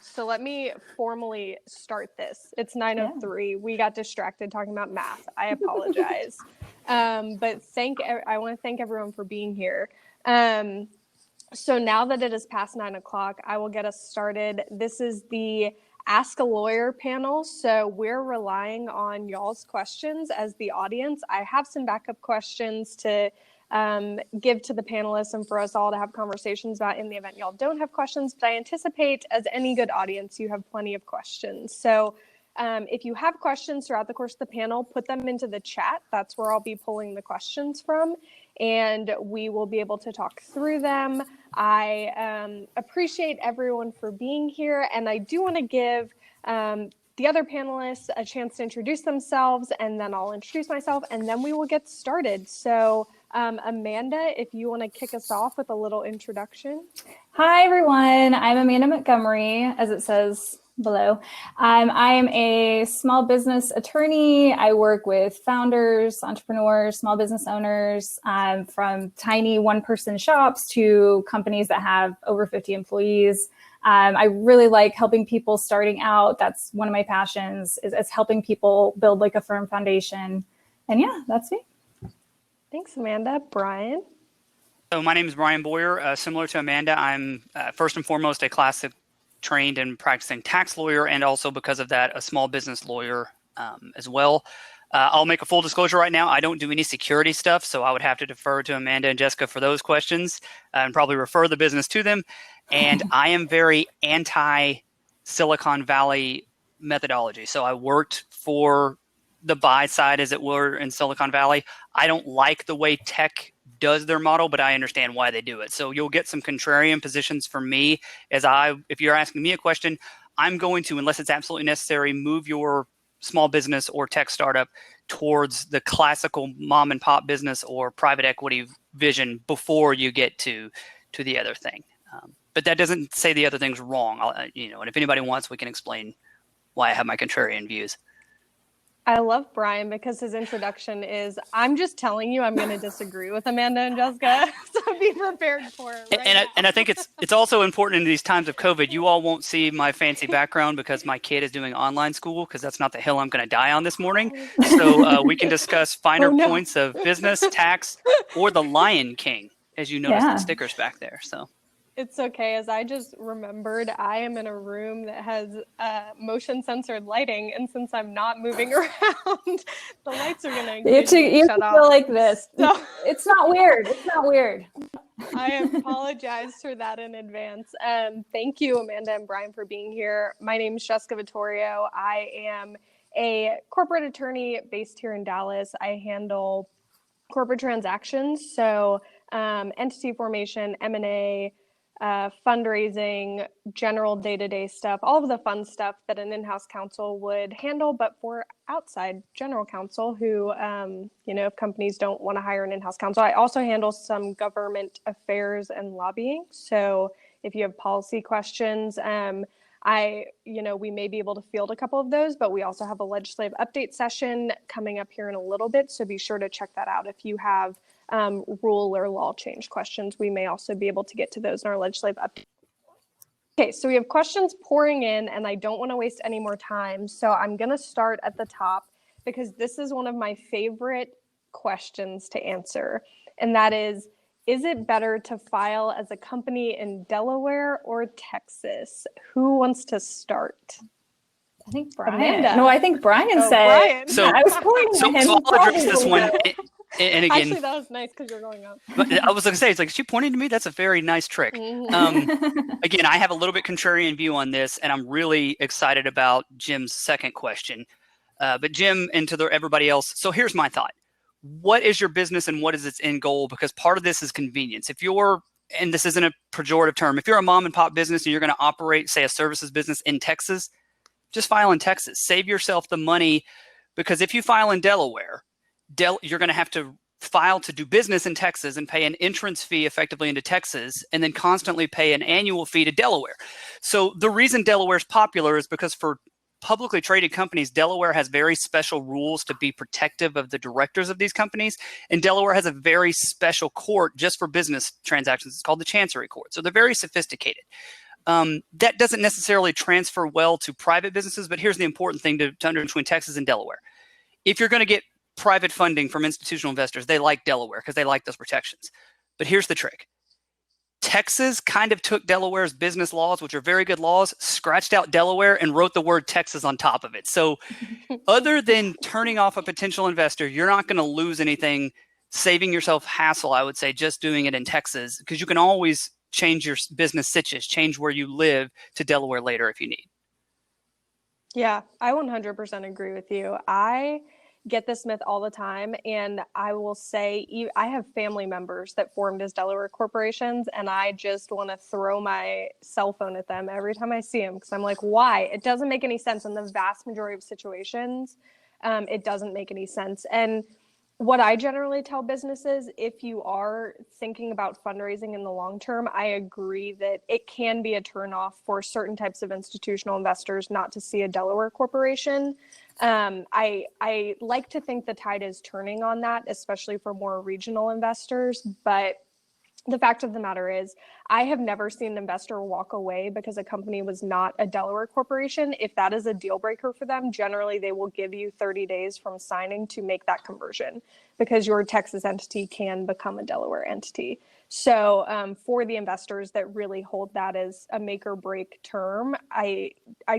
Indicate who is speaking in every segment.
Speaker 1: So let me formally start this. It's 9:03. We got distracted talking about math. I apologize. But I want to thank everyone for being here. So now that it is past 9 o'clock, I will get us started. This is the Ask a Lawyer panel. So we're relying on y'all's questions as the audience. I have some backup questions to give to the panelists and for us all to have conversations about in the event y'all don't have questions, but I anticipate, as any good audience, you have plenty of questions. So if you have questions throughout the course of the panel, put them into the chat. That's where I'll be pulling the questions from, and we will be able to talk through them. I appreciate everyone for being here, and I do want to give the other panelists a chance to introduce themselves, and then I'll introduce myself, and then we will get started. So Amanda, if you want to kick us off with a little introduction.
Speaker 2: Hi, everyone. I'm Amanda Montgomery, as it says below. I am a small business attorney. I work with founders, entrepreneurs, small business owners, from tiny one-person shops to companies that have over 50 employees. I really like helping people starting out. That's one of my passions, is helping people build like a firm foundation. And yeah, that's me.
Speaker 1: Thanks, Amanda. Brian?
Speaker 3: So my name is Brian Boyer. Similar to Amanda, I'm first and foremost a classic trained and practicing tax lawyer, and also because of that, a small business lawyer as well. I'll make a full disclosure right now. I don't do any security stuff, so I would have to defer to Amanda and Jessica for those questions and probably refer the business to them. And I am very anti-Silicon Valley methodology. So I worked for the buy side, as it were, in Silicon Valley. I don't like the way tech does their model, but I understand why they do it. So you'll get some contrarian positions from me if you're asking me a question, I'm going to, unless it's absolutely necessary, move your small business or tech startup towards the classical mom and pop business or private equity vision before you get to the other thing. But that doesn't say the other thing's wrong. And if anybody wants, we can explain why I have my contrarian views.
Speaker 1: I love Brian because his introduction is, I'm just telling you I'm going to disagree with Amanda and Jessica, so be prepared for it
Speaker 3: and I think it's also important in these times of COVID. You all won't see my fancy background because my kid is doing online school, because that's not the hill I'm going to die on this morning. So we can discuss finer points of business, tax, or the Lion King, as you notice the stickers back there. So.
Speaker 1: It's okay, as I just remembered, I am in a room that has motion censored lighting, and since I'm not moving around, the lights are going to shut off.
Speaker 2: You feel like this. So, it's not weird. It's not weird.
Speaker 1: I apologize for that in advance. Thank you, Amanda and Brian, for being here. My name is Jessica Vittorio. I am a corporate attorney based here in Dallas. I handle corporate transactions, so entity formation, M&A, fundraising, general day-to-day stuff, all of the fun stuff that an in-house counsel would handle, but for outside general counsel who, if companies don't want to hire an in-house counsel. I also handle some government affairs and lobbying. So if you have policy questions, we may be able to field a couple of those, but we also have a legislative update session coming up here in a little bit. So be sure to check that out. If you have rule or law change questions, we may also be able to get to those in our legislative update. Okay, so we have questions pouring in, and I don't want to waste any more time. So I'm going to start at the top because this is one of my favorite questions to answer. And that is it better to file as a company in Delaware or Texas? Who wants to start?
Speaker 2: I think Brian.
Speaker 1: Amanda.
Speaker 2: No, I think Brian said.
Speaker 1: Brian.
Speaker 3: So
Speaker 2: I was pointing to him.
Speaker 3: So I'll address this one. And again,
Speaker 1: actually, that was nice because you're going up.
Speaker 3: But I was going to say, it's like, she pointing to me. That's a very nice trick. Again, I have a little bit contrarian view on this, and I'm really excited about Jim's second question. But Jim, and to everybody else, so here's my thought. What is your business and what is its end goal? Because part of this is convenience. If you're, and this isn't a pejorative term, if you're a mom and pop business and you're going to operate, say, a services business in Texas, just file in Texas. Save yourself the money, because if you file in Delaware, you're going to have to file to do business in Texas and pay an entrance fee effectively into Texas, and then constantly pay an annual fee to Delaware. So the reason Delaware is popular is because for publicly traded companies, Delaware has very special rules to be protective of the directors of these companies. And Delaware has a very special court just for business transactions. It's called the Chancery Court. So they're very sophisticated. That doesn't necessarily transfer well to private businesses, but here's the important thing to understand between Texas and Delaware. If you're going to get private funding from institutional investors, they like Delaware because they like those protections. But here's the trick. Texas kind of took Delaware's business laws, which are very good laws, scratched out Delaware and wrote the word Texas on top of it. So other than turning off a potential investor, you're not going to lose anything, saving yourself hassle, I would say, just doing it in Texas, because you can always change your business sitches, change where you live to Delaware later if you need.
Speaker 1: Yeah, I 100% agree with you. I get this myth all the time, and I will say I have family members that formed as Delaware corporations, and I just want to throw my cell phone at them every time I see them, because I'm like, why? It doesn't make any sense. In the vast majority of situations, it doesn't make any sense. And what I generally tell businesses, if you are thinking about fundraising in the long term, I agree that it can be a turnoff for certain types of institutional investors not to see a Delaware corporation. I like to think the tide is turning on that, especially for more regional investors. But the fact of the matter is, I have never seen an investor walk away because a company was not a Delaware corporation. If that is a deal breaker for them, generally they will give you 30 days from signing to make that conversion, because your Texas entity can become a Delaware entity. So for the investors that really hold that as a make or break term, I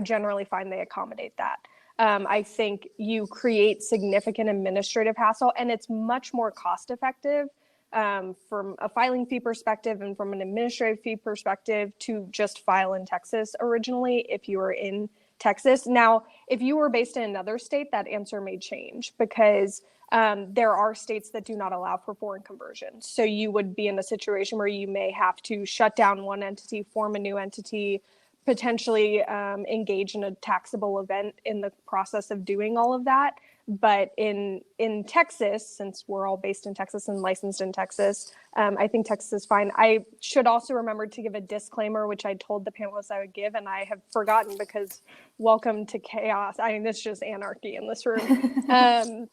Speaker 1: generally find they accommodate that. I think you create significant administrative hassle, and it's much more cost effective from a filing fee perspective and from an administrative fee perspective to just file in Texas originally if you were in Texas. Now, if you were based in another state, that answer may change, because there are states that do not allow for foreign conversion. So you would be in a situation where you may have to shut down one entity, form a new entity, potentially engage in a taxable event in the process of doing all of that. But in Texas, since we're all based in Texas and licensed in Texas, I think Texas is fine. I should also remember to give a disclaimer, which I told the panelists I would give, and I have forgotten, because welcome to chaos. I mean, it's just anarchy in this room.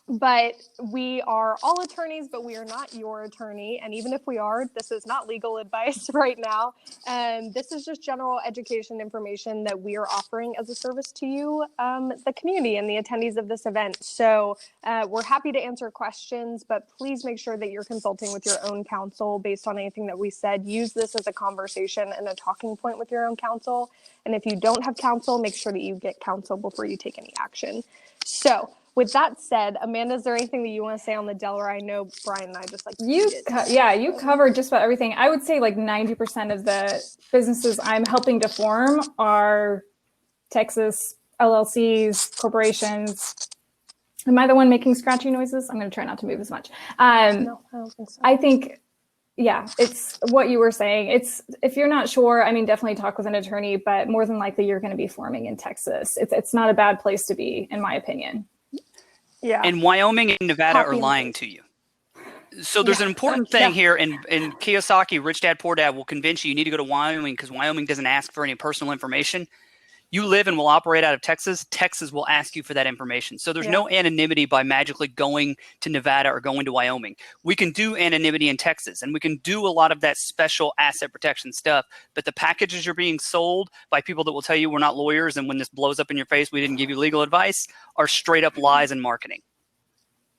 Speaker 1: But we are all attorneys, but we are not your attorney. And even if we are, this is not legal advice right now. And this is just general education information that we are offering as a service to you, the community and the attendees of this event. So we're happy to answer questions, but please make sure that you're consulting with your own counsel based on anything that we said. Use this as a conversation and a talking point with your own counsel. And if you don't have counsel, make sure that you get counsel before you take any action. So with that said, Amanda, is there anything that you want to say on the Delaware? I know Brian and I just like
Speaker 2: you covered just about everything. I would say like 90% of the businesses I'm helping to form are Texas LLCs, corporations. Am I the one making scratchy noises? I'm going to try not to move as much.
Speaker 1: No, I don't think so.
Speaker 2: I think, yeah, it's what you were saying. It's, if you're not sure, I mean, definitely talk with an attorney, but more than likely you're going to be forming in Texas. It's not a bad place to be, in my opinion.
Speaker 1: Yeah.
Speaker 3: And Wyoming and Nevada are lying to you. So there's an important thing here, and Kiyosaki, Rich Dad Poor Dad, will convince you need to go to Wyoming because Wyoming doesn't ask for any personal information. You live and will operate out of Texas. Texas will ask you for that information. So there's no anonymity by magically going to Nevada or going to Wyoming. We can do anonymity in Texas, and we can do a lot of that special asset protection stuff. But the packages are being sold by people that will tell you we're not lawyers, and when this blows up in your face, we didn't give you legal advice, are straight up lies and marketing.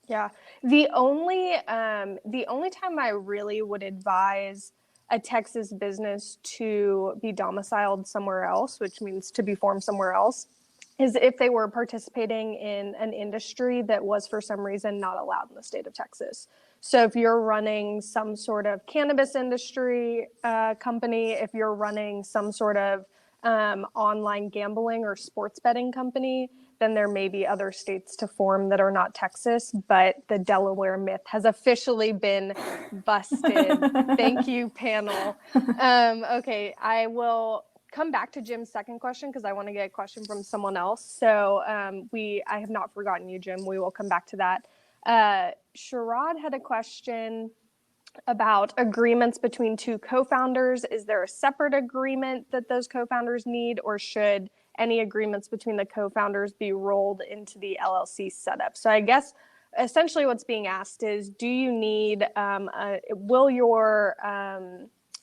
Speaker 1: Yeah. The only time I really would advise a Texas business to be domiciled somewhere else, which means to be formed somewhere else, is if they were participating in an industry that was for some reason not allowed in the state of Texas. So if you're running some sort of cannabis industry company, if you're running some sort of online gambling or sports betting company, then there may be other states to form that are not Texas, but the Delaware myth has officially been busted. Thank you, panel. Okay, I will come back to Jim's second question because I want to get a question from someone else. So I have not forgotten you, Jim. We will come back to that. Sherrod had a question about agreements between two co-founders. Is there a separate agreement that those co-founders need, or should any agreements between the co-founders be rolled into the LLC setup? So I guess essentially what's being asked is, do you need, will your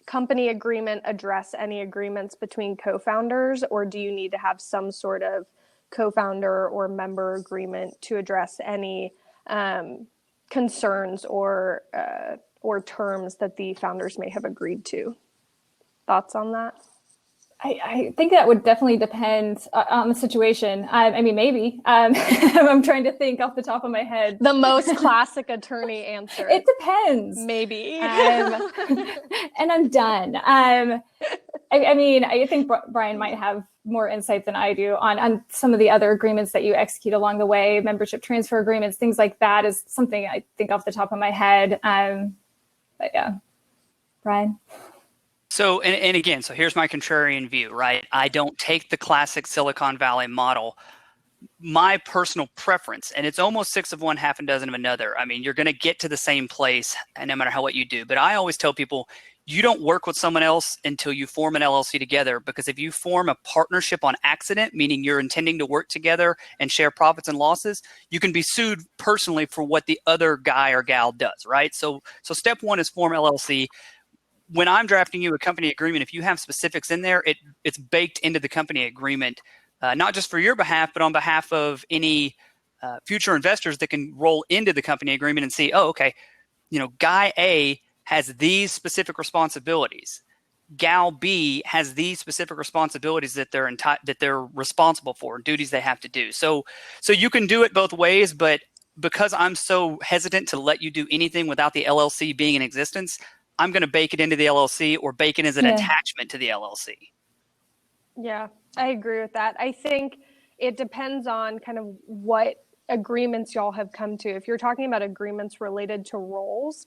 Speaker 1: company agreement address any agreements between co-founders, or do you need to have some sort of co-founder or member agreement to address any concerns or terms that the founders may have agreed to? Thoughts on that?
Speaker 2: I think that would definitely depend on the situation. I mean, maybe. I'm trying to think off the top of my head.
Speaker 1: The most classic attorney answer.
Speaker 2: It depends.
Speaker 1: Maybe.
Speaker 2: And I'm done. I mean, I think Brian might have more insight than I do on some of the other agreements that you execute along the way, membership transfer agreements, things like that is something I think off the top of my head. But yeah, Brian.
Speaker 3: So, and again, so here's my contrarian view, right? I don't take the classic Silicon Valley model. My personal preference, and it's almost 6 of one, half a dozen of another. I mean, you're going to get to the same place no matter what you do. But I always tell people, you don't work with someone else until you form an LLC together, because if you form a partnership on accident, meaning you're intending to work together and share profits and losses, you can be sued personally for what the other guy or gal does, right? So step one is form LLC. When I'm drafting you a company agreement, if you have specifics in there, it's baked into the company agreement, not just for your behalf, but on behalf of any future investors that can roll into the company agreement and see, oh, okay, guy A has these specific responsibilities. Gal B has these specific responsibilities that they're responsible for, duties they have to do. So you can do it both ways, but because I'm so hesitant to let you do anything without the LLC being in existence, I'm going to bake it into the LLC or bake it as an attachment to the LLC.
Speaker 1: Yeah, I agree with that. I think it depends on kind of what agreements y'all have come to. If you're talking about agreements related to roles,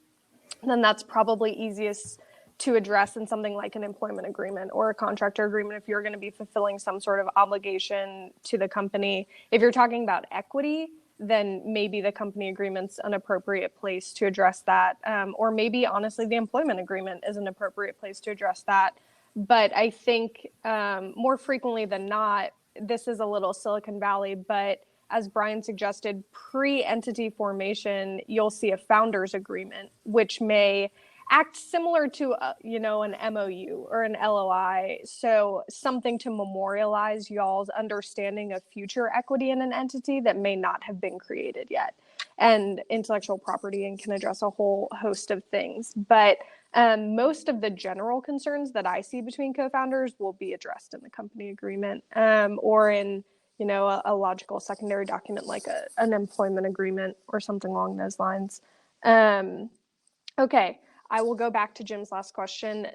Speaker 1: then that's probably easiest to address in something like an employment agreement or a contractor agreement if you're going to be fulfilling some sort of obligation to the company. If you're talking about equity, then maybe the company agreement's an appropriate place to address that. Or maybe, honestly, the employment agreement is an appropriate place to address that. But I think more frequently than not, this is a little Silicon Valley, but as Brian suggested, pre-entity formation, you'll see a founders agreement, which may act similar to an MOU or an LOI. So something to memorialize y'all's understanding of future equity in an entity that may not have been created yet. And intellectual property and can address a whole host of things. But most of the general concerns that I see between co-founders will be addressed in the company agreement or in a logical secondary document like an employment agreement or something along those lines. Okay. I will go back to Jim's last question.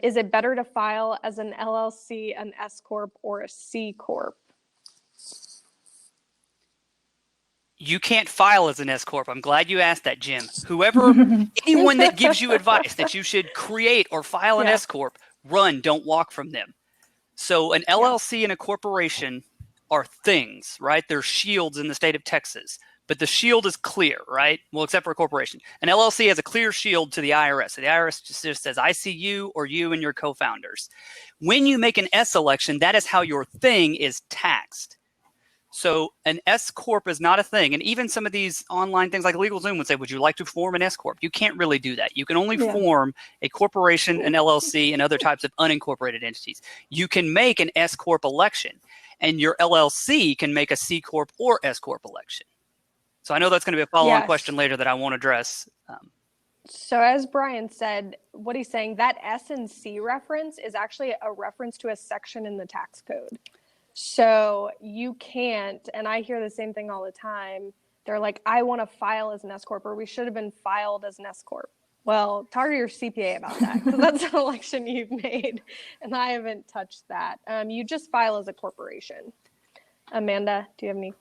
Speaker 1: Is it better to file as an LLC, an S Corp, or a C Corp?
Speaker 3: You can't file as an S Corp. I'm glad you asked that, Jim. Anyone that gives you advice that you should create or file an S Corp, run, don't walk from them. So an LLC and a corporation are things, right? They're shields in the state of Texas. But the shield is clear, right? Well, except for a corporation. An LLC has a clear shield to the IRS. So the IRS just says, I see you or you and your co-founders. When you make an S election, that is how your thing is taxed. So an S Corp is not a thing. And even some of these online things like LegalZoom would say, would you like to form an S Corp? You can't really do that. You can only form a corporation, an LLC, and other types of unincorporated entities. You can make an S Corp election, and your LLC can make a C Corp or S Corp election. So I know that's going to be a follow-on question later that I won't address.
Speaker 1: So as Brian said, what he's saying, that S and C reference is actually a reference to a section in the tax code. So you can't, and I hear the same thing all the time. They're like, I want to file as an S Corp, or we should have been filed as an S Corp. Well, talk to your CPA about that, because that's an election you've made, and I haven't touched that. You just file as a corporation. Amanda, do you have any?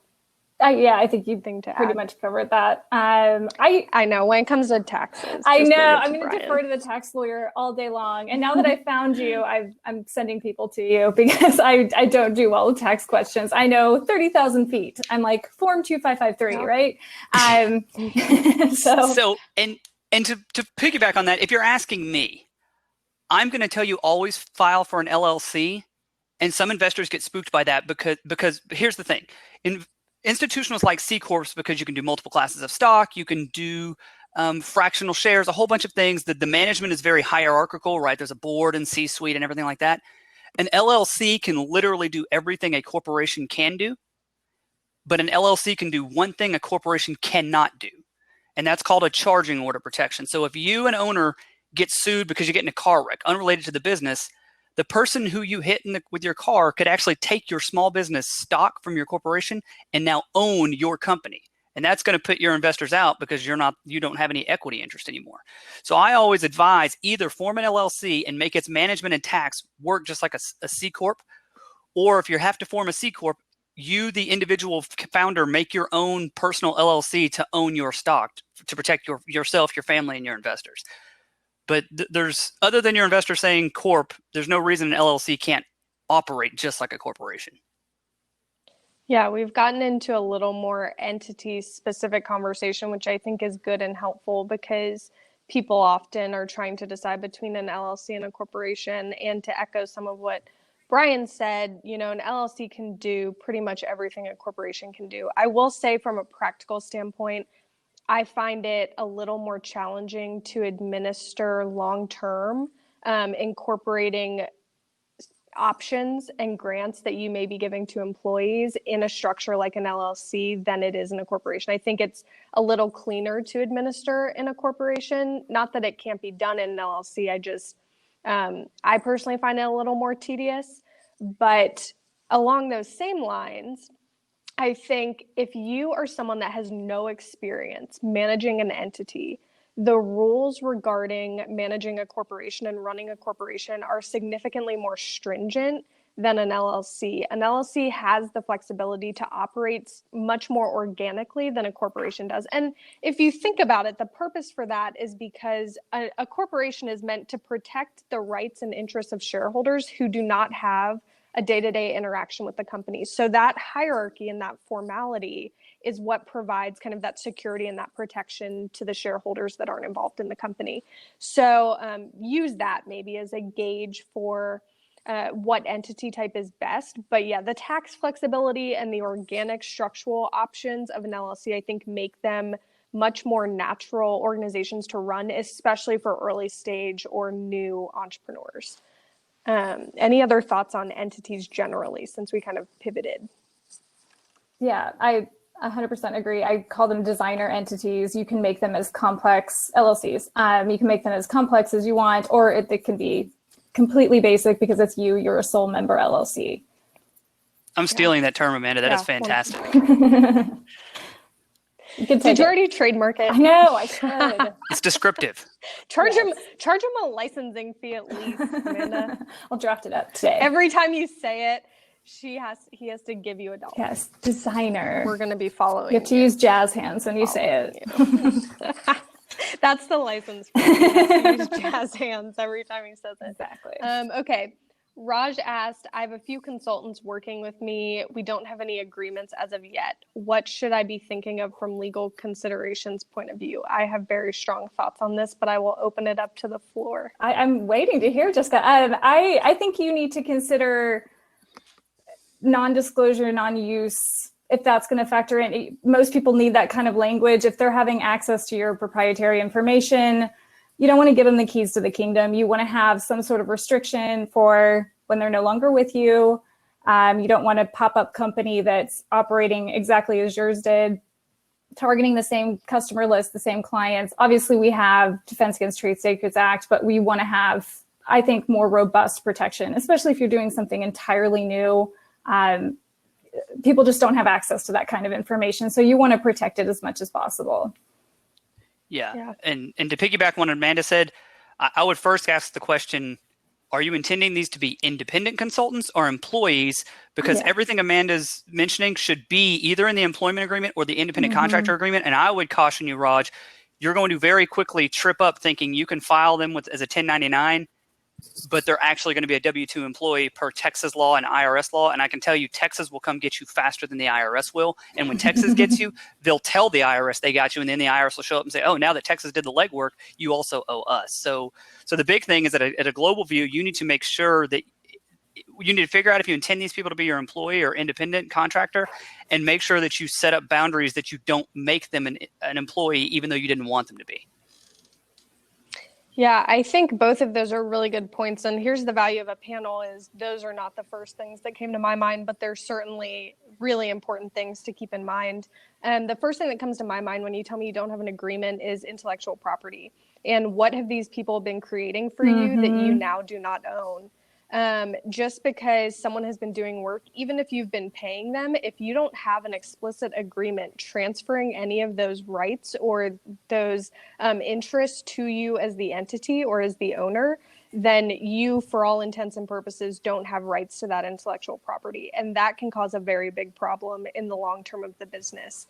Speaker 2: I think you
Speaker 1: thing to
Speaker 2: pretty
Speaker 1: add?
Speaker 2: much covered that. I
Speaker 1: know when it comes to taxes.
Speaker 2: I know I'm going to defer to the tax lawyer all day long. And now that I found you, I'm sending people to you because I don't do well with tax questions. I know 30,000 feet. I'm like Form 2553, right?
Speaker 3: So to piggyback on that, if you're asking me, I'm going to tell you always file for an LLC. And some investors get spooked by that because here's the thing. Institutionals like C Corps because you can do multiple classes of stock. You can do fractional shares, a whole bunch of things. The management is very hierarchical, right? There's a board and C-suite and everything like that. An LLC can literally do everything a corporation can do, but an LLC can do one thing a corporation cannot do, and that's called a charging order protection. So if you, an owner, get sued because you get in a car wreck unrelated to the business, the person who you hit with your car could actually take your small business stock from your corporation and now own your company. And that's going to put your investors out because you don't have any equity interest anymore. So I always advise either form an LLC and make its management and tax work just like a C Corp, or if you have to form a C Corp, you, the individual founder, make your own personal LLC to own your stock to protect yourself, your family, and your investors. But there's, other than your investor saying corp, there's no reason an LLC can't operate just like a corporation.
Speaker 1: Yeah, we've gotten into a little more entity-specific conversation, which I think is good and helpful because people often are trying to decide between an LLC and a corporation. And to echo some of what Brian said, an LLC can do pretty much everything a corporation can do. I will say from a practical standpoint, I find it a little more challenging to administer long-term, incorporating options and grants that you may be giving to employees in a structure like an LLC than it is in a corporation. I think it's a little cleaner to administer in a corporation. Not that it can't be done in an LLC. I personally find it a little more tedious. But along those same lines, I think if you are someone that has no experience managing an entity, the rules regarding managing a corporation and running a corporation are significantly more stringent than an LLC. An LLC has the flexibility to operate much more organically than a corporation does. And if you think about it, the purpose for that is because a corporation is meant to protect the rights and interests of shareholders who do not have a day-to-day interaction with the company. So that hierarchy and that formality is what provides kind of that security and that protection to the shareholders that aren't involved in the company. So use that maybe as a gauge for what entity type is best. But yeah, the tax flexibility and the organic structural options of an LLC, I think, make them much more natural organizations to run, especially for early stage or new entrepreneurs. Any other thoughts on entities generally, since we kind of pivoted?
Speaker 2: Yeah, I 100% agree. I call them designer entities. You can make them as complex LLCs. You can make them as complex as you want, or it can be completely basic because it's you're a sole member LLC.
Speaker 3: I'm stealing that term, Amanda. That is fantastic.
Speaker 1: Did you already trademark it?
Speaker 2: I know, I should.
Speaker 3: It's descriptive.
Speaker 1: Charge him a licensing fee at least, Amanda.
Speaker 2: I'll draft it up today.
Speaker 1: Every time you say it, he has to give you $1.
Speaker 2: Yes, designer.
Speaker 1: We're going to be following.
Speaker 2: You have to use jazz hands when you say it.
Speaker 1: That's the license for use jazz hands every time he says it.
Speaker 2: Exactly.
Speaker 1: Okay. Raj asked, I have a few consultants working with me. We don't have any agreements as of yet. What should I be thinking of from legal considerations point of view? I have very strong thoughts on this, but I will open it up to the floor.
Speaker 2: I'm waiting to hear, Jessica. I think you need to consider non-disclosure, non-use, if that's going to factor in. Most people need that kind of language. If they're having access to your proprietary information, you don't want to give them the keys to the kingdom. You want to have some sort of restriction for when they're no longer with you. You don't want a pop-up company that's operating exactly as yours did, targeting the same customer list, the same clients. Obviously, we have Defense Against Trade Secrets Act, but we want to have, I think, more robust protection, especially if you're doing something entirely new. People just don't have access to that kind of information. So you want to protect it as much as possible.
Speaker 3: Yeah. And to piggyback on what Amanda said, I would first ask the question, are you intending these to be independent consultants or employees? Because everything Amanda's mentioning should be either in the employment agreement or the independent contractor agreement. And I would caution you, Raj, you're going to very quickly trip up thinking you can file them as a 1099, but they're actually going to be a W-2 employee per Texas law and IRS law. And I can tell you, Texas will come get you faster than the IRS will. And when Texas gets you, they'll tell the IRS they got you. And then the IRS will show up and say, oh, now that Texas did the legwork, you also owe us. So the big thing is that at a global view, you need to make sure that you need to figure out if you intend these people to be your employee or independent contractor, and make sure that you set up boundaries that you don't make them an employee, even though you didn't want them to be.
Speaker 1: Yeah, I think both of those are really good points. And here's the value of a panel is those are not the first things that came to my mind, but they're certainly really important things to keep in mind. And the first thing that comes to my mind when you tell me you don't have an agreement is intellectual property. And what have these people been creating for you that you now do not own? Just because someone has been doing work, even if you've been paying them, if you don't have an explicit agreement transferring any of those rights or those interests to you as the entity or as the owner, then you, for all intents and purposes, don't have rights to that intellectual property. And that can cause a very big problem in the long term of the business.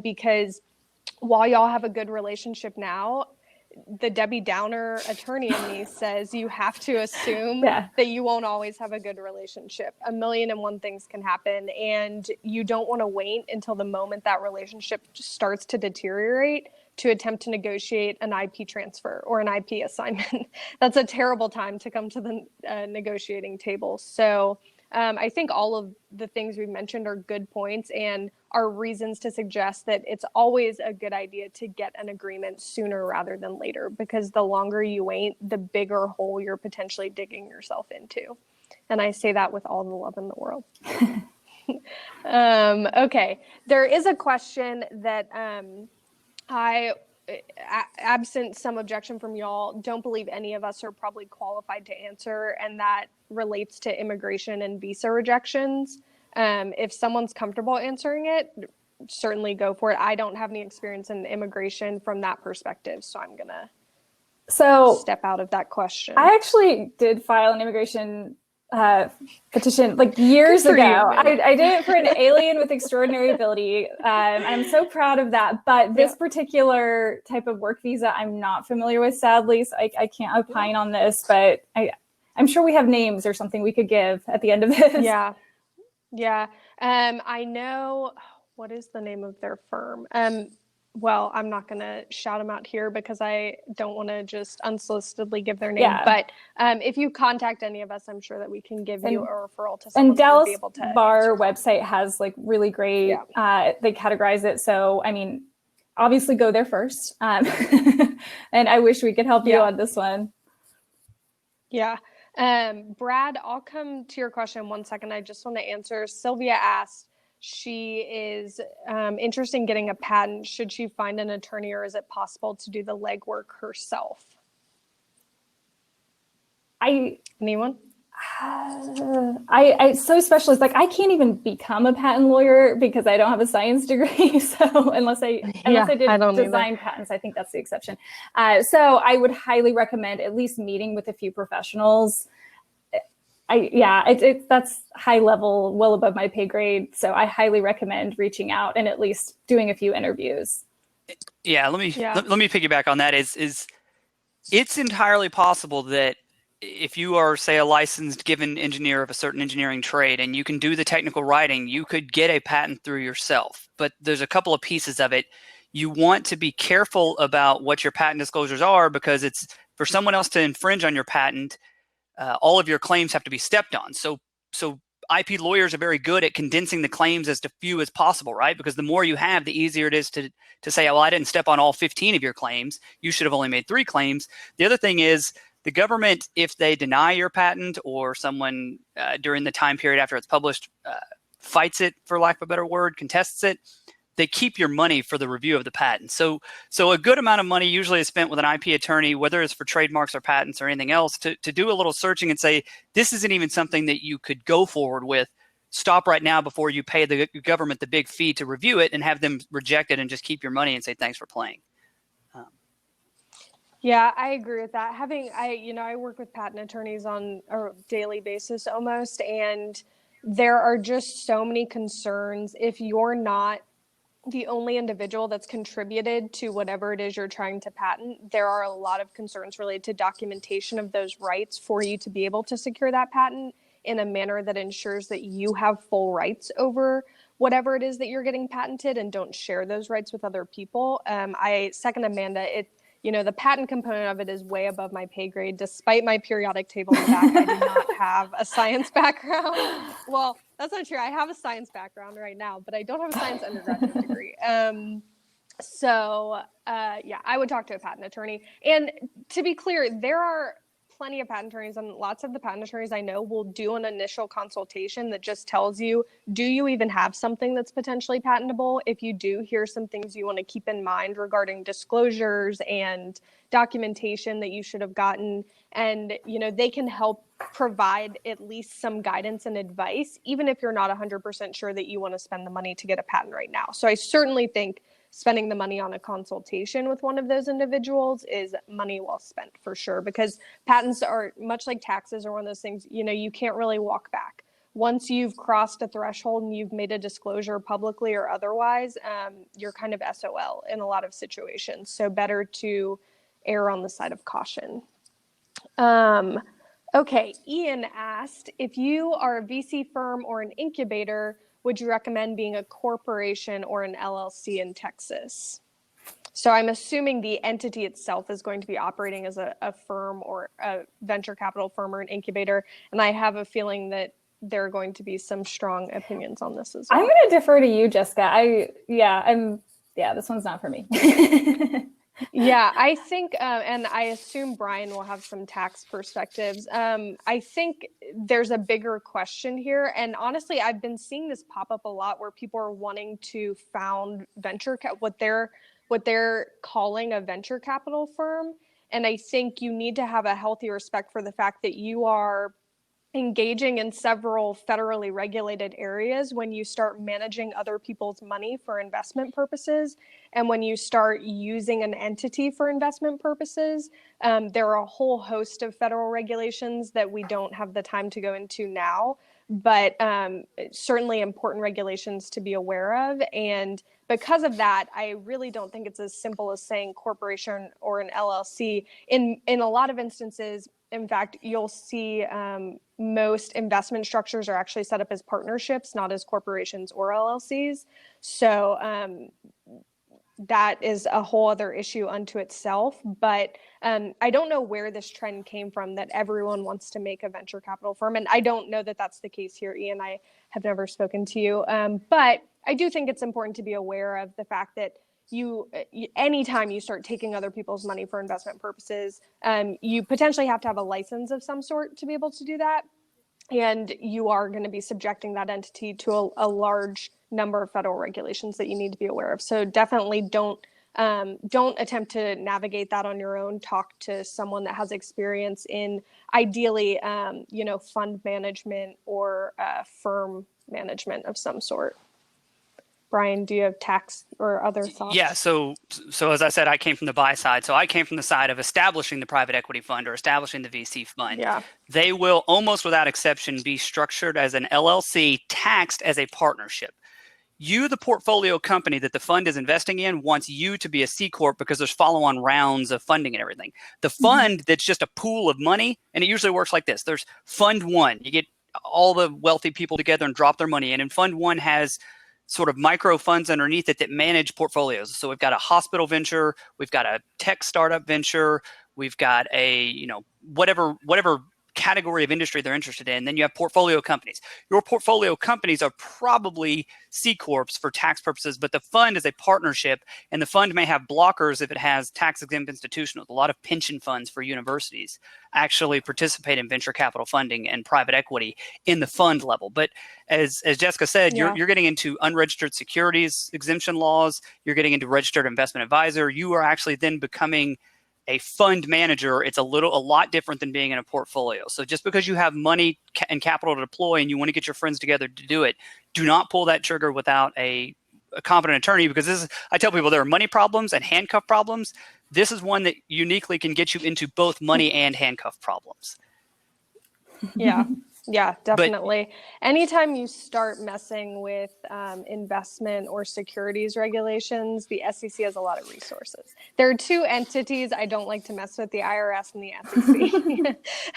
Speaker 1: Because while y'all have a good relationship now, the Debbie Downer attorney in me says you have to assume that you won't always have a good relationship. 1,000,001 things can happen, and you don't want to wait until the moment that relationship starts to deteriorate to attempt to negotiate an IP transfer or an IP assignment. That's a terrible time to come to the negotiating table. So I think all of the things we've mentioned are good points and are reasons to suggest that it's always a good idea to get an agreement sooner rather than later, because the longer you wait, the bigger hole you're potentially digging yourself into. And I say that with all the love in the world. Okay, there is a question that absent some objection from y'all, don't believe any of us are probably qualified to answer, and that relates to immigration and visa rejections. If someone's comfortable answering it, certainly go for it. I don't have any experience in immigration from that perspective, so I'm gonna step out of that question.
Speaker 2: I actually did file an immigration petition like years ago. I did it for an alien with extraordinary ability. I'm so proud of that. But this particular type of work visa, I'm not familiar with, sadly. So I can't opine on this, but I'm sure we have names or something we could give at the end of this.
Speaker 1: Yeah. I know, what is the name of their firm? Well, I'm not going to shout them out here because I don't want to just unsolicitedly give their name. But if you contact any of us, I'm sure that we can give you a referral to someone.
Speaker 2: And Dallas
Speaker 1: who would be able to
Speaker 2: Bar website has like really great, they categorize it. So, I mean, obviously go there first. And I wish we could help you on this one.
Speaker 1: Yeah. Brad, I'll come to your question in 1 second. I just want to answer. Sylvia asked, she is interested in getting a patent. Should she find an attorney, or is it possible to do the legwork herself? Anyone?
Speaker 2: I so specialist, like I can't even become a patent lawyer because I don't have a science degree. So unless I did design patents, I think that's the exception. So I would highly recommend at least meeting with a few professionals. That's high level, well above my pay grade. So I highly recommend reaching out and at least doing a few interviews.
Speaker 3: Let me piggyback on that. It's entirely possible that if you are, say, a licensed given engineer of a certain engineering trade and you can do the technical writing, you could get a patent through yourself. But there's a couple of pieces of it. You want to be careful about what your patent disclosures are, because it's for someone else to infringe on your patent. All of your claims have to be stepped on. So IP lawyers are very good at condensing the claims as few as possible, right? Because the more you have, the easier it is to say, well, I didn't step on all 15 of your claims. You should have only made 3 claims. The other thing is the government, if they deny your patent or someone during the time period after it's published fights it, for lack of a better word, contests it, they keep your money for the review of the patent. So a good amount of money usually is spent with an IP attorney, whether it's for trademarks or patents or anything else, to do a little searching and say, this isn't even something that you could go forward with. Stop right now before you pay the government the big fee to review it and have them reject it, and just keep your money and say, thanks for playing.
Speaker 1: Yeah, I agree with that. I work with patent attorneys on a daily basis almost, and there are just so many concerns. If you're not the only individual that's contributed to whatever it is you're trying to patent, there are a lot of concerns related to documentation of those rights for you to be able to secure that patent in a manner that ensures that you have full rights over whatever it is that you're getting patented and don't share those rights with other people. I second Amanda. the patent component of it is way above my pay grade. Despite my periodic table in the back, I do not have a science background. Well, that's not true. I have a science background right now, but I don't have a science undergraduate degree. I would talk to a patent attorney. And to be clear, there are plenty of patent attorneys, and lots of the patent attorneys I know will do an initial consultation that just tells you, do you even have something that's potentially patentable? If you do, here's some things you want to keep in mind regarding disclosures and documentation that you should have gotten. And, they can help provide at least some guidance and advice, even if you're not 100% sure that you want to spend the money to get a patent right now. So I certainly think spending the money on a consultation with one of those individuals is money well spent for sure, because patents are much like taxes or one of those things, you can't really walk back. Once you've crossed a threshold and you've made a disclosure publicly or otherwise, you're kind of SOL in a lot of situations. So better to err on the side of caution. Okay, Ian asked, if you are a VC firm or an incubator, would you recommend being a corporation or an LLC in Texas? So I'm assuming the entity itself is going to be operating as a firm or a venture capital firm or an incubator. And I have a feeling that there are going to be some strong opinions on this as well.
Speaker 2: I'm going to defer to you, Jessica. This one's not for me.
Speaker 1: Yeah, I think, and I assume Brian will have some tax perspectives. I think there's a bigger question here. And honestly, I've been seeing this pop up a lot where people are wanting to found what they're calling a venture capital firm. And I think you need to have a healthy respect for the fact that you are engaging in several federally regulated areas when you start managing other people's money for investment purposes. And when you start using an entity for investment purposes, there are a whole host of federal regulations that we don't have the time to go into now, but certainly important regulations to be aware of. And because of that, I really don't think it's as simple as saying corporation or an LLC. In a lot of instances, in fact, you'll see most investment structures are actually set up as partnerships, not as corporations or LLCs. So that is a whole other issue unto itself. But I don't know where this trend came from that everyone wants to make a venture capital firm. And I don't know that that's the case here, Ian. I have never spoken to you. But I do think it's important to be aware of the fact that anytime you start taking other people's money for investment purposes, you potentially have to have a license of some sort to be able to do that. And you are going to be subjecting that entity to a large number of federal regulations that you need to be aware of. So definitely don't attempt to navigate that on your own. Talk to someone that has experience in ideally, fund management or firm management of some sort. Brian, do you have tax or other thoughts?
Speaker 3: Yeah, so as I said, I came from the buy side. So I came from the side of establishing the private equity fund or establishing the VC fund.
Speaker 1: Yeah.
Speaker 3: They will almost without exception be structured as an LLC, taxed as a partnership. You, the portfolio company that the fund is investing in, wants you to be a C Corp because there's follow-on rounds of funding and everything. The fund that's just a pool of money, and it usually works like this. There's fund one. You get all the wealthy people together and drop their money in, and fund one has sort of micro funds underneath it that manage portfolios. So we've got a hospital venture, we've got a tech startup venture, we've got a, whatever category of industry they're interested in. Then you have portfolio companies. Your portfolio companies are probably C Corps for tax purposes, but the fund is a partnership, and the fund may have blockers if it has tax-exempt institutionals. A lot of pension funds for universities actually participate in venture capital funding and private equity in the fund level. But as Jessica said, you're getting into unregistered securities exemption laws. You're getting into registered investment advisor. You are actually then becoming a fund manager. It's a lot different than being in a portfolio. So just because you have money and capital to deploy and you want to get your friends together to do it, do not pull that trigger without a competent attorney, because I tell people there are money problems and handcuff problems. This is one that uniquely can get you into both money and handcuff problems.
Speaker 1: Yeah, definitely. Anytime you start messing with investment or securities regulations, the SEC has a lot of resources. There are two entities I don't like to mess with, the IRS and the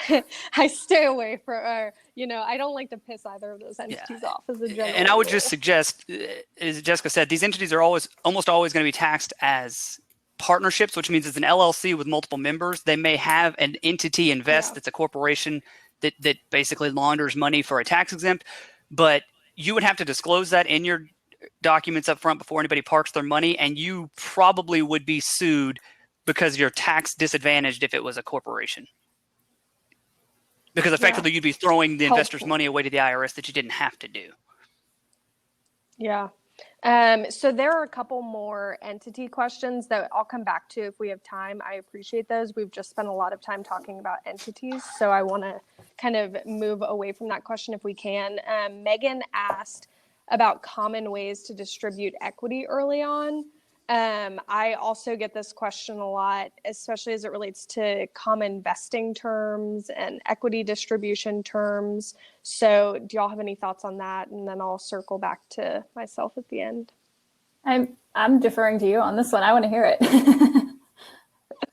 Speaker 1: SEC. I stay away from, I don't like to piss either of those entities off as a general
Speaker 3: And I would
Speaker 1: rule.
Speaker 3: just suggest, as Jessica said, these entities are almost always going to be taxed as partnerships, which means it's an LLC with multiple members. They may have an entity invest that's a corporation that basically launders money for a tax exempt, but you would have to disclose that in your documents up front before anybody parks their money, and you probably would be sued because you're tax disadvantaged if it was a corporation. Because effectively you'd be throwing the investor's money away to the IRS that you didn't have to do.
Speaker 1: Yeah. So there are a couple more entity questions that I'll come back to if we have time. I appreciate those. We've just spent a lot of time talking about entities, so I want to kind of move away from that question if we can. Megan asked about common ways to distribute equity early on. I also get this question a lot, especially as it relates to common vesting terms and equity distribution terms. So do y'all have any thoughts on that? And then I'll circle back to myself at the end.
Speaker 2: I'm deferring to you on this one. I want to hear it.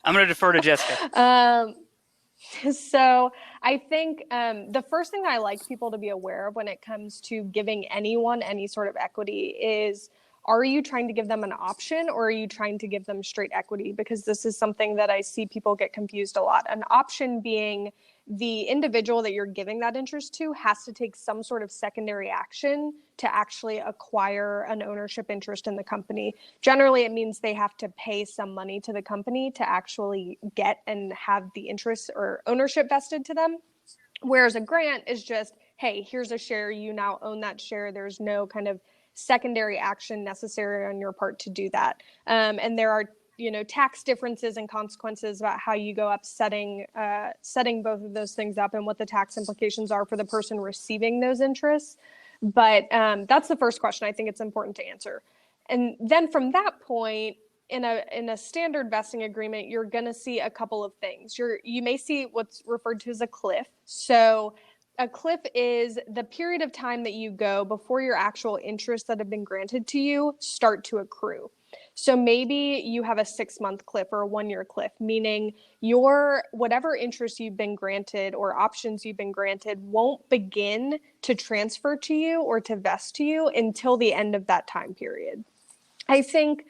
Speaker 3: I'm going to defer to Jessica.
Speaker 1: So I think the first thing that I like people to be aware of when it comes to giving anyone any sort of equity is, are you trying to give them an option or are you trying to give them straight equity? Because this is something that I see people get confused a lot. An option being the individual that you're giving that interest to has to take some sort of secondary action to actually acquire an ownership interest in the company. Generally, it means they have to pay some money to the company to actually get and have the interest or ownership vested to them. Whereas a grant is just, hey, here's a share, you now own that share. There's no kind of secondary action necessary on your part to do that. And there are, tax differences and consequences about how you go up setting both of those things up and what the tax implications are for the person receiving those interests. But that's the first question I think it's important to answer. And then from that point, in a standard vesting agreement, you're going to see a couple of things. You may see what's referred to as a cliff. So a cliff is the period of time that you go before your actual interests that have been granted to you start to accrue. So maybe you have a 6-month cliff or a 1-year cliff, meaning your whatever interest you've been granted or options you've been granted won't begin to transfer to you or to vest to you until the end of that time period. I think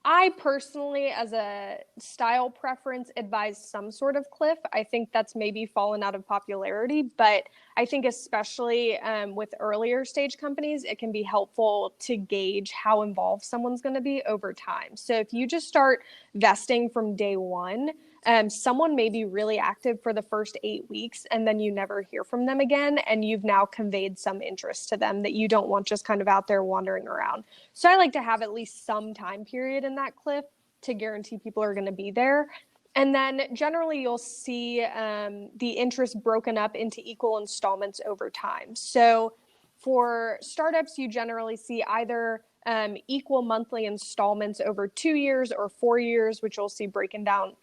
Speaker 1: I personally, as a style preference, advise some sort of cliff. I think that's maybe fallen out of popularity, but I think especially with earlier stage companies, it can be helpful to gauge how involved someone's going to be over time. So if you just start vesting from day one, someone may be really active for the first 8 weeks and then you never hear from them again. And you've now conveyed some interest to them that you don't want just kind of out there wandering around. So I like to have at least some time period in that cliff to guarantee people are going to be there. And then generally you'll see the interest broken up into equal installments over time. So for startups, you generally see either equal monthly installments over 2 years or 4 years, which you'll see broken down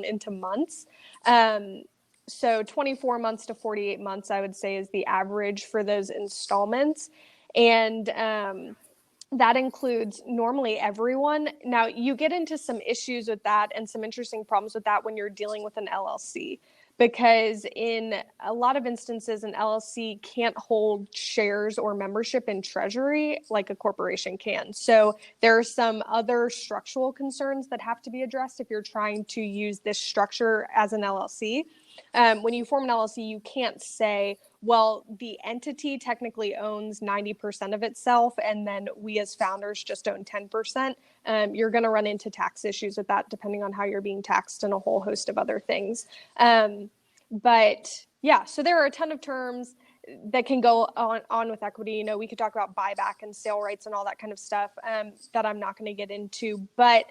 Speaker 1: into months. So 24 months to 48 months, I would say, is the average for those installments. And that includes normally everyone. Now, you get into some issues with that and some interesting problems with that when you're dealing with an LLC. Because in a lot of instances, an LLC can't hold shares or membership in treasury like a corporation can. So there are some other structural concerns that have to be addressed if you're trying to use this structure as an LLC. When you form an LLC, you can't say, well, the entity technically owns 90% of itself, and then we as founders just own 10%. You're going to run into tax issues with that, depending on how you're being taxed and a whole host of other things. But yeah, so there are a ton of terms that can go on with equity. We could talk about buyback and sale rights and all that kind of stuff that I'm not going to get into. But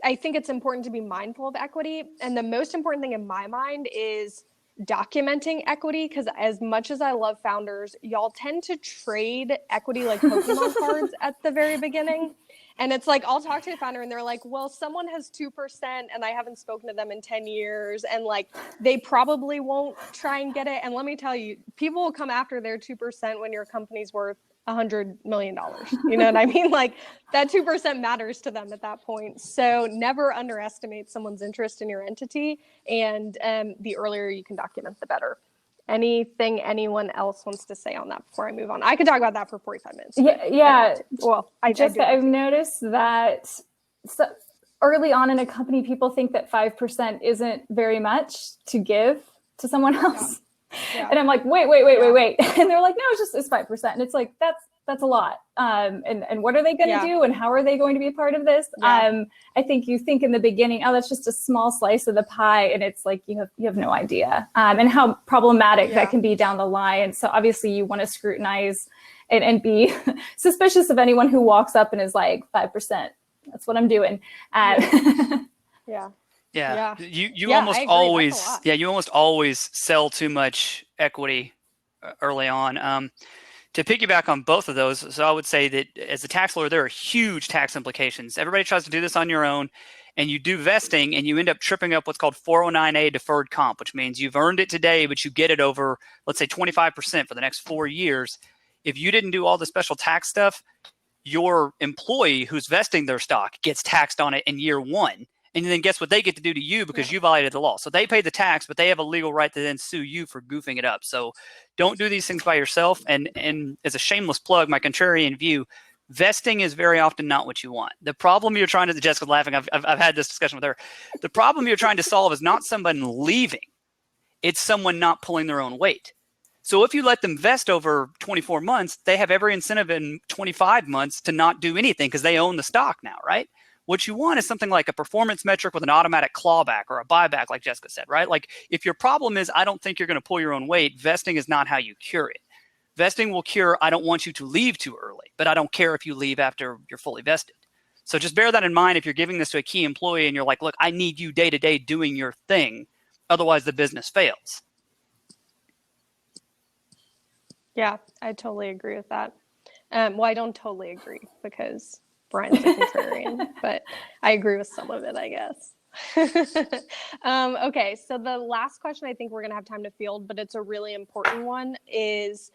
Speaker 1: I think it's important to be mindful of equity. And the most important thing in my mind is documenting equity, because as much as I love founders, y'all tend to trade equity like Pokemon cards at the very beginning. And it's like, I'll talk to a founder and they're like, well, someone has 2% and I haven't spoken to them in 10 years. And like, they probably won't try and get it. And let me tell you, people will come after their 2% when your company's worth $100 million. You know what I mean? Like that 2% matters to them at that point. So never underestimate someone's interest in your entity. And the earlier you can document, the better. Anything anyone else wants to say on that before I move on? I could talk about that for 45 minutes.
Speaker 2: Yeah.
Speaker 1: Well,
Speaker 2: I've noticed that so early on in a company, people think that 5% isn't very much to give to someone else.
Speaker 1: Yeah.
Speaker 2: And I'm like, wait. And they're like, no, it's 5%. And it's like, that's a lot. And what are they going to do? And how are they going to be a part of this? I think you think in the beginning, oh, that's just a small slice of the pie. And it's like, you have no idea. And how problematic that can be down the line. So obviously you want to scrutinize and be suspicious of anyone who walks up and is like 5%. That's what I'm doing.
Speaker 3: Yeah. You almost always, you almost always sell too much equity early on. To piggyback on both of those, so I would say that as a tax lawyer, there are huge tax implications. Everybody tries to do this on your own, and you do vesting, and you end up tripping up what's called 409A deferred comp, which means you've earned it today, but you get it over, let's say, 25% for the next 4 years. If you didn't do all the special tax stuff, your employee who's vesting their stock gets taxed on it in year one. And then guess what they get to do to you because you violated the law. So they pay the tax, but they have a legal right to then sue you for goofing it up. So don't do these things by yourself. And as a shameless plug, my contrarian view, vesting is very often not what you want. The problem you're trying to, Jessica's laughing, I've had this discussion with her. The problem you're trying to solve is not someone leaving. It's someone not pulling their own weight. So if you let them vest over 24 months, they have every incentive in 25 months to not do anything because they own the stock now, right? What you want is something like a performance metric with an automatic clawback or a buyback, like Jessica said, right? Like if your problem is, I don't think you're going to pull your own weight, vesting is not how you cure it. Vesting will cure, I don't want you to leave too early, but I don't care if you leave after you're fully vested. So just bear that in mind if you're giving this to a key employee and you're like, look, I need you day to day doing your thing. Otherwise the business fails.
Speaker 1: Yeah, I totally agree with that. Well, I don't totally agree because Brian's a contrarian, but I agree with some of it, I guess. Okay, so the last question I think we're going to have time to field, but it's a really important one, is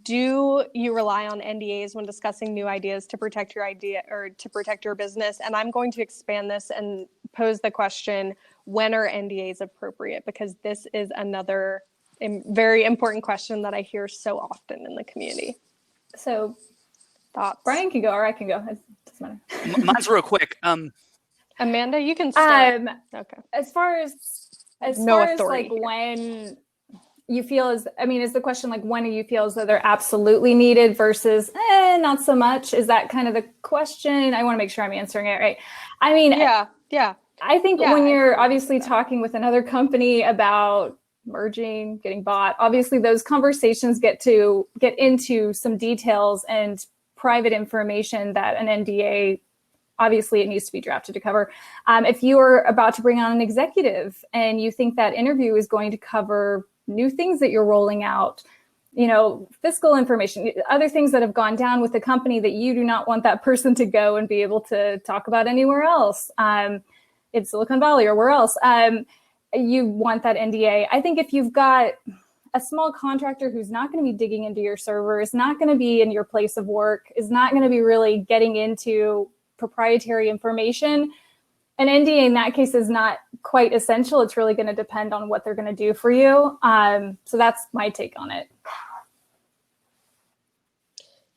Speaker 1: do you rely on NDAs when discussing new ideas to protect your idea or to protect your business? And I'm going to expand this and pose the question, when are NDAs appropriate? Because this is another very important question that I hear so often in the community.
Speaker 2: So
Speaker 1: thoughts?
Speaker 2: Brian can go or I can go. It doesn't matter.
Speaker 3: Mine's real quick.
Speaker 1: Amanda, you can start.
Speaker 2: Okay. As far as like when you feel is the question like when do you feel as though they're absolutely needed versus not so much? Is that kind of the question? I want to make sure I'm answering it right. I mean,
Speaker 1: yeah.
Speaker 2: I think when you're obviously talking with another company about merging, getting bought, obviously those conversations get into some details and private information that an NDA, obviously it needs to be drafted to cover. If you're about to bring on an executive and you think that interview is going to cover new things that you're rolling out, fiscal information, other things that have gone down with the company that you do not want that person to go and be able to talk about anywhere else, in Silicon Valley or where else, you want that NDA. I think if you've got a small contractor who's not going to be digging into your server, is not going to be in your place of work, is not going to be really getting into proprietary information, an NDA in that case is not quite essential. It's really going to depend on what they're going to do for you. So that's my take on it.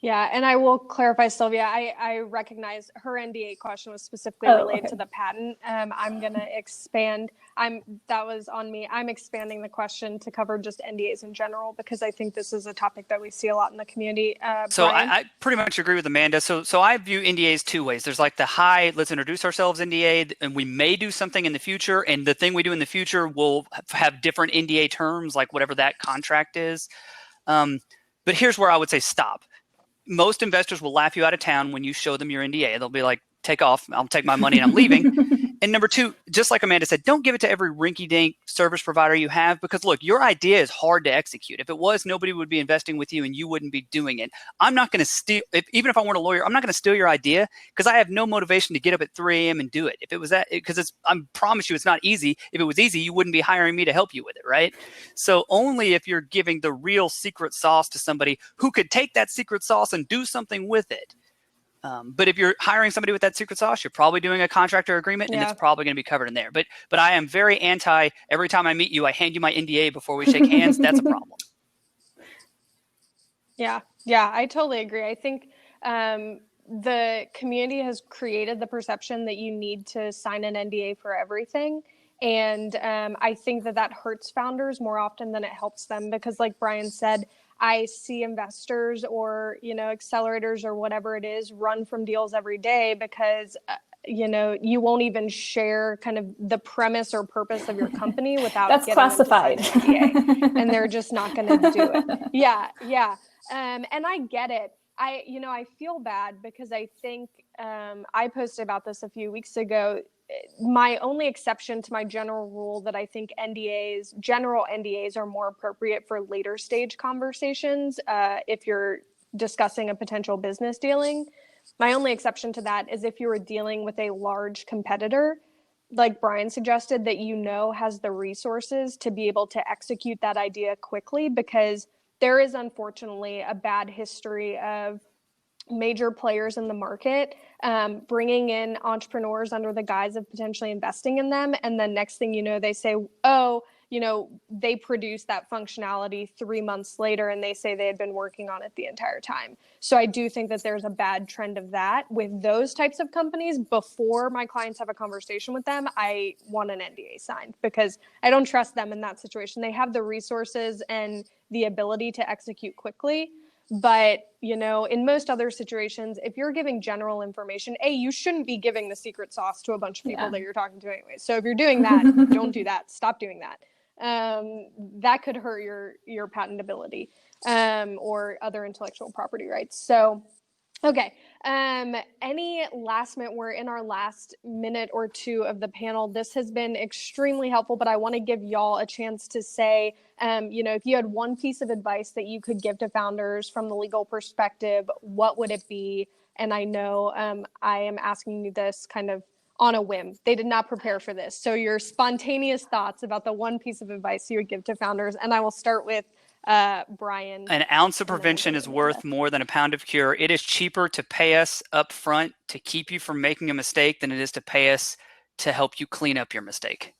Speaker 1: Yeah, and I will clarify, Sylvia, I recognize her NDA question was specifically related to the patent. I'm going to expand. That was on me. I'm expanding the question to cover just NDAs in general, because I think this is a topic that we see a lot in the community.
Speaker 3: So I pretty much agree with Amanda. So I view NDAs two ways. There's like the let's introduce ourselves NDA, and we may do something in the future. And the thing we do in the future will have different NDA terms, like whatever that contract is. But here's where I would say stop. Most investors will laugh you out of town when you show them your NDA. They'll be like, take off, I'll take my money and I'm leaving. And number two, just like Amanda said, don't give it to every rinky-dink service provider you have, because look, your idea is hard to execute. If it was, nobody would be investing with you and you wouldn't be doing it. I'm not going to steal, even if I weren't a lawyer, I'm not going to steal your idea because I have no motivation to get up at 3 a.m. and do it. If it was that, because I promise you it's not easy. If it was easy, you wouldn't be hiring me to help you with it, right? So only if you're giving the real secret sauce to somebody who could take that secret sauce and do something with it. But if you're hiring somebody with that secret sauce, you're probably doing a contractor agreement, and it's probably going to be covered in there. But I am very anti, every time I meet you, I hand you my NDA before we shake hands. That's a problem.
Speaker 1: Yeah, I totally agree. I think the community has created the perception that you need to sign an NDA for everything. And I think that hurts founders more often than it helps them, because like Brian said, I see investors or, accelerators or whatever it is run from deals every day because, you won't even share kind of the premise or purpose of your company without
Speaker 2: that's
Speaker 1: getting
Speaker 2: classified
Speaker 1: them to sign an NDA, and they're just not going to do it. Yeah. And I get it. I feel bad because I think I posted about this a few weeks ago. My only exception to my general rule that I think general NDAs are more appropriate for later stage conversations if you're discussing a potential business dealing. My only exception to that is if you were dealing with a large competitor, like Brian suggested, that has the resources to be able to execute that idea quickly, because there is unfortunately a bad history of major players in the market bringing in entrepreneurs under the guise of potentially investing in them. And then next thing you know, they say, oh, they produce that functionality 3 months later and they say they had been working on it the entire time. So I do think that there's a bad trend of that with those types of companies. Before my clients have a conversation with them, I want an NDA signed because I don't trust them in that situation. They have the resources and the ability to execute quickly. But, in most other situations, if you're giving general information, you shouldn't be giving the secret sauce to a bunch of people that you're talking to anyway. So if you're doing that, don't do that. Stop doing that. That could hurt your patentability or other intellectual property rights. So, okay. Any last minute, we're in our last minute or two of the panel. This has been extremely helpful, but I want to give y'all a chance to say, if you had one piece of advice that you could give to founders from the legal perspective, what would it be? And I know I am asking you this kind of on a whim. They did not prepare for this. So your spontaneous thoughts about the one piece of advice you would give to founders. And I will start with Brian.
Speaker 3: An ounce of prevention is worth more than a pound of cure. It is cheaper to pay us up front to keep you from making a mistake than it is to pay us to help you clean up your mistake.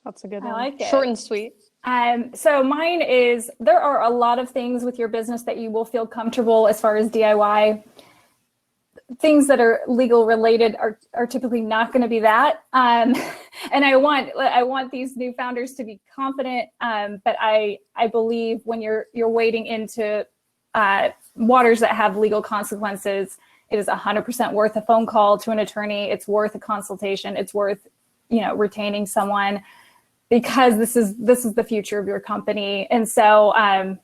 Speaker 1: That's a good one.
Speaker 2: I like it.
Speaker 1: Short and sweet.
Speaker 2: So mine is, there are a lot of things with your business that you will feel comfortable as far as DIY. Things that are legal related are typically not going to be that. And I want these new founders to be confident. But I believe when you're wading into waters that have legal consequences, it is 100% worth a phone call to an attorney. It's worth a consultation. It's worth, retaining someone, because this is the future of your company. And so, I'm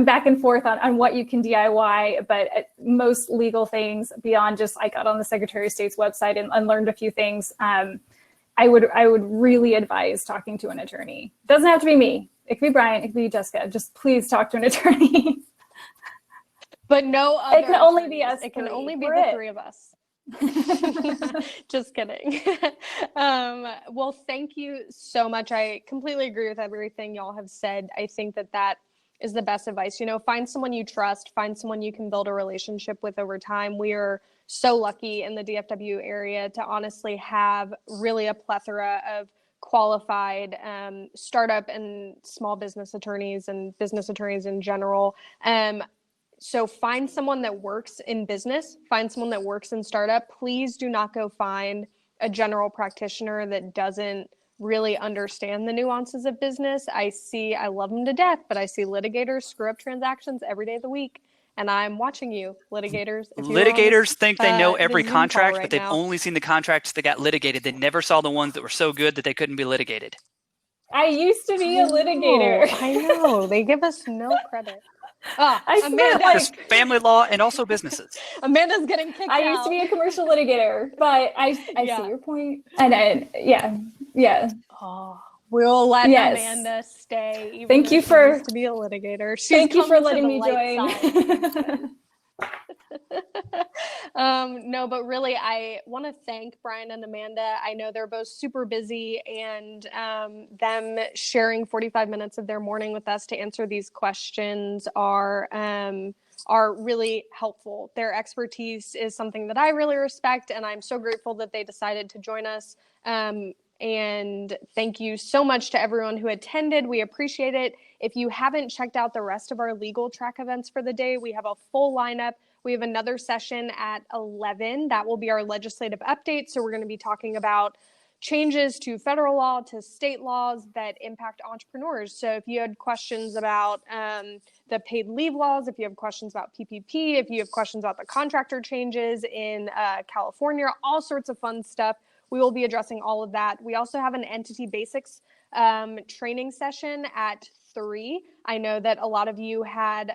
Speaker 2: back and forth on what you can DIY, but most legal things beyond just, I got on the Secretary of State's website and learned a few things. I would really advise talking to an attorney. It doesn't have to be me. It could be Brian. It could be Jessica. Just please talk to an attorney.
Speaker 1: But no other.
Speaker 2: It can only be us.
Speaker 1: It can only be the three of us. Just kidding. Well, thank you so much. I completely agree with everything y'all have said. I think that is the best advice. Find someone you trust, find someone you can build a relationship with over time. We are so lucky in the DFW area to honestly have really a plethora of qualified startup and small business attorneys and business attorneys in general. So find someone that works in business, find someone that works in startup. Please do not go find a general practitioner that doesn't really understand the nuances of business. I love them to death, but I see litigators screw up transactions every day of the week. And I'm watching you, litigators.
Speaker 3: Litigators think they know every contract, but they've only seen the contracts that got litigated. They never saw the ones that were so good that they couldn't be litigated.
Speaker 2: I used to be a litigator.
Speaker 1: I know. They give us no credit.
Speaker 3: Amanda, family law and also businesses.
Speaker 1: Amanda's getting kicked out.
Speaker 2: I used to be a commercial litigator, but I see your point. And yeah.
Speaker 1: Oh, we'll let Amanda stay. Even
Speaker 2: Thank you for
Speaker 1: to be a litigator.
Speaker 2: Thank you for letting me join.
Speaker 1: No, but really, I want to thank Brian and Amanda. I know they're both super busy, and them sharing 45 minutes of their morning with us to answer these questions are really helpful. Their expertise is something that I really respect, and I'm so grateful that they decided to join us. And thank you so much to everyone who attended. We appreciate it. If you haven't checked out the rest of our legal track events for the day, we have a full lineup. We have another session at 11. That will be our legislative update. So we're going to be talking about changes to federal law, to state laws that impact entrepreneurs. So if you had questions about the paid leave laws, if you have questions about PPP, if you have questions about the contractor changes in California, all sorts of fun stuff, we will be addressing all of that. We also have an entity basics training session at 3. I know that a lot of you had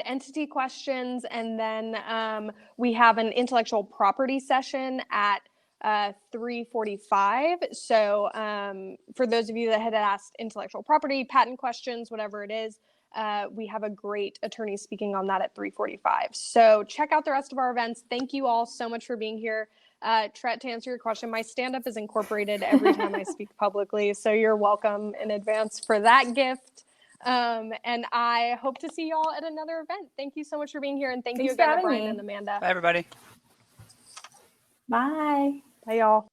Speaker 1: entity questions, and then we have an intellectual property session at 3:45. So for those of you that had asked intellectual property, patent questions, whatever it is, we have a great attorney speaking on that at 3:45. So check out the rest of our events. Thank you all so much for being here. Tret, to answer your question, my stand-up is incorporated every time I speak publicly, so you're welcome in advance for that gift. And I hope to see y'all at another event. Thank you so much for being here, and thank you
Speaker 2: Thanks for
Speaker 1: again to
Speaker 2: having
Speaker 1: Brian
Speaker 2: me.
Speaker 1: and Amanda.
Speaker 3: Bye, everybody.
Speaker 2: Bye.
Speaker 1: Bye, y'all.